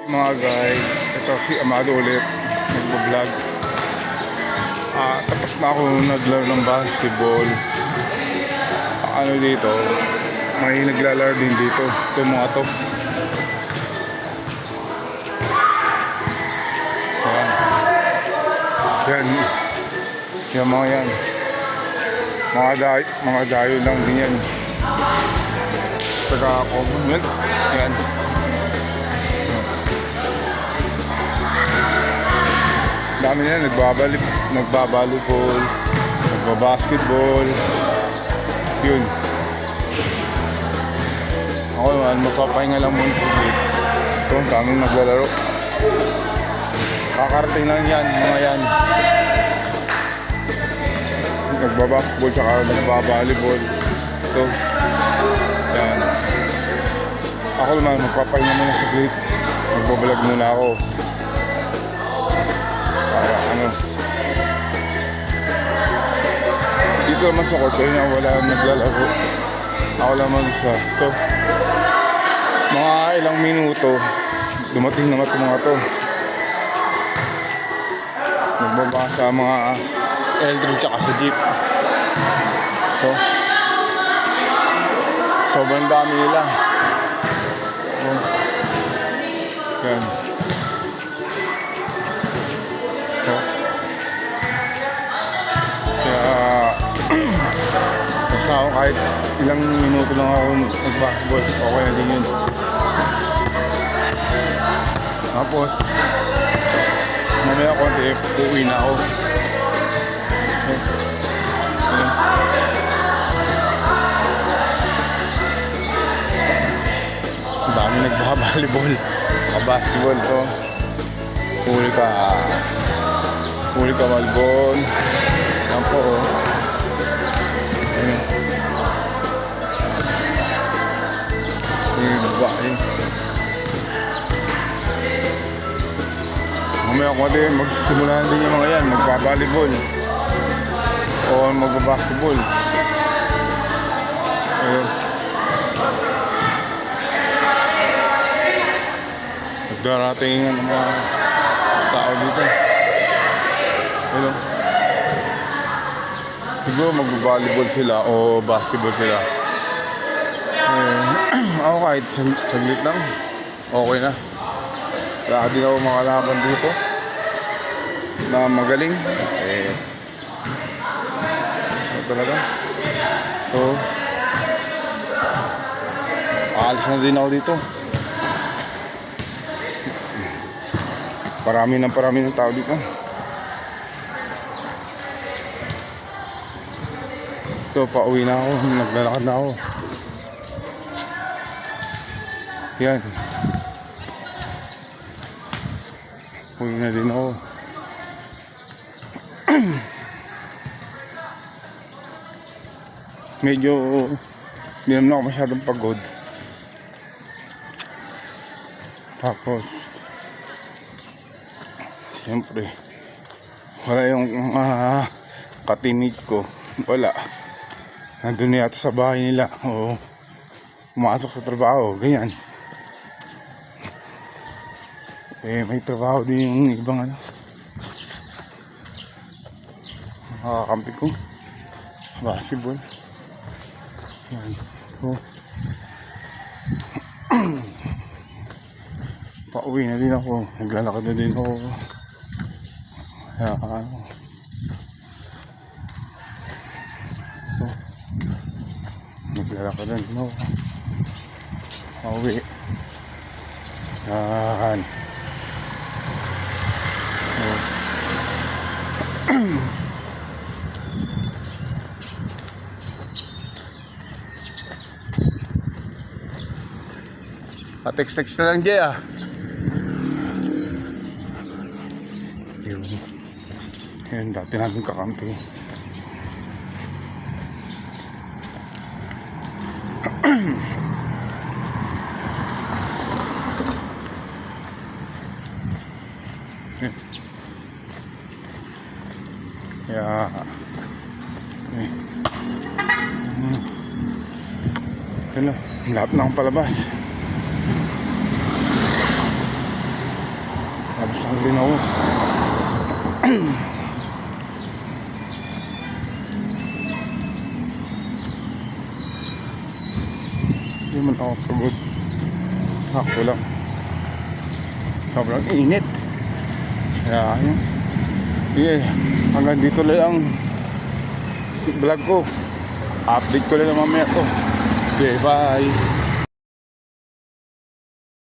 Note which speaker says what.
Speaker 1: Mga guys, ito si Amado ulit nagbo-vlog. Tapos na ako naglaro ng basketball. Ano dito, may naglalaro din dito. Ito mga to. Yan. Yan mga yan. Mga dayo lang din yan. Taga Commonwealth. Yan. Dami na nagbabalibol, nagbabasketball. Yun. Ako naman, magpapahinga lang muna sa gate. Ito, daming naglalaro. Kakarating lang yan, mga yan. Nagbabasketball tsaka nagbabalibol. Ito. Yan. Ako naman, magpapahinga muna sa gate. Magbabalag muna ako. Dito naman sa court, kaya wala naglalaro. Ako naman siya. So, mga ilang minuto, dumating naman itong mga to. Nagbaba sa mga Eldrin tsaka sa jeep. So, sobrang dami nila. So, yan. Basta ako kahit ilang minuto lang ako nag-basketball, okay na din yun. Tapos mamaya konti, uuwi na ako. Ang dami nagbabalibol, basketball to. Huli ka malbon. Yan po oh. Mamaya ko din magsisimula din yung mga yan, magbabalibol o magbabasketball. Ayun. Nagdarating ang mga tao dito. Ayun. Siguro magbabalibol sila o basketball sila. Ako kahit saglit lang, okay na. Wala din ako makalaban dito na magaling. Talaga. So, aalis na din ako dito. Parami ng tao dito. So, pauwi na ako. Naglalakad na ako. Yan. Uwi na din ako. Medyo hindi naman ako masyadong pagod. Tapos siyempre wala yung katimid ko. Wala. Nandun na yata sa bahay nila o pumasok sa trabaho. Ganyan. May trabaho din yung ibang nakakampi ko. Basketball. Yan. So, pauwi na din ako. Naglalakad na din ako. Yan. So, naglalakad na din ako. Pauwi. Yan. Text na lang Jay Yun dati namin kakampi. Yeah. Yun lang, lahat na akong palabas. Tapos ang linaw. Hindi man ako pagod. Sakto lang. Sobrang init. Kaya yun. Yeah, hanggang dito lang ang vlog ko. Update ko lang mamaya to. Okay, bye.